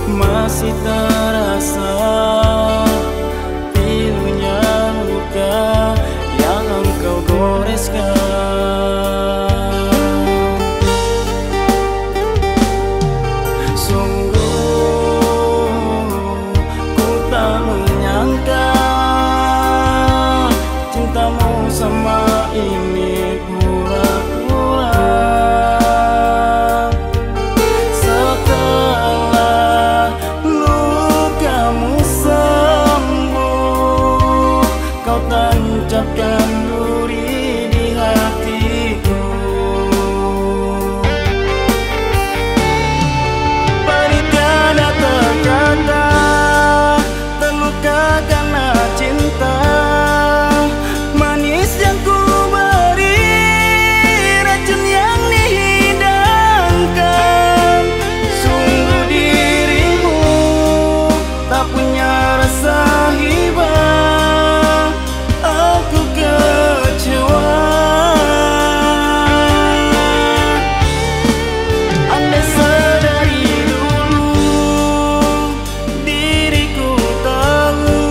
masih terasa pilunya luka yang engkau goreskan. Sungguh ku tak menyangka cintamu sama ini pura-pura. Setelah lukamu sembuh, kau tancapkan duri di hatiku. Berikan kata-kata terluka karena cinta, manis yang ku beri, racun yang dihidangkan. Sungguh dirimu tak punya rasa hibah, aku kecewa. Andai sedari dulu diriku tahu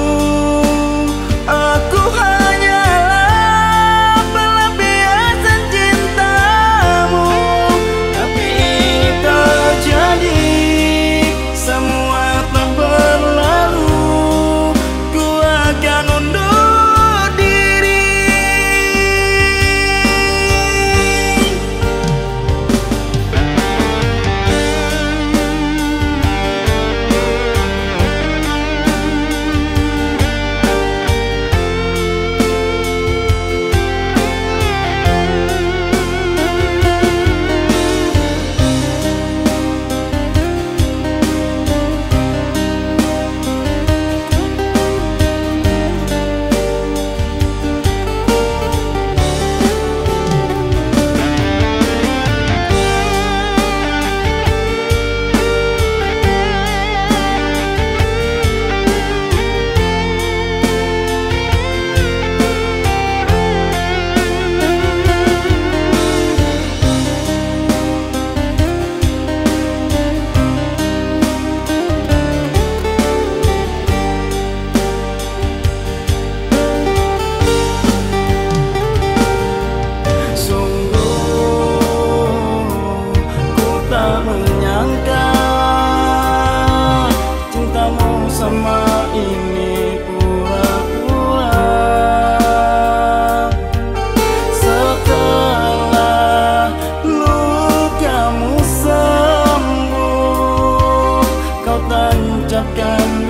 aku hanyalah pelampiasan cintamu, tapi ini terjadi, semua telah berlalu. Ku akan undur diri. Menyangka cintamu sama ini pura-pura. Setelah lukamu sembuh, kau tancapkan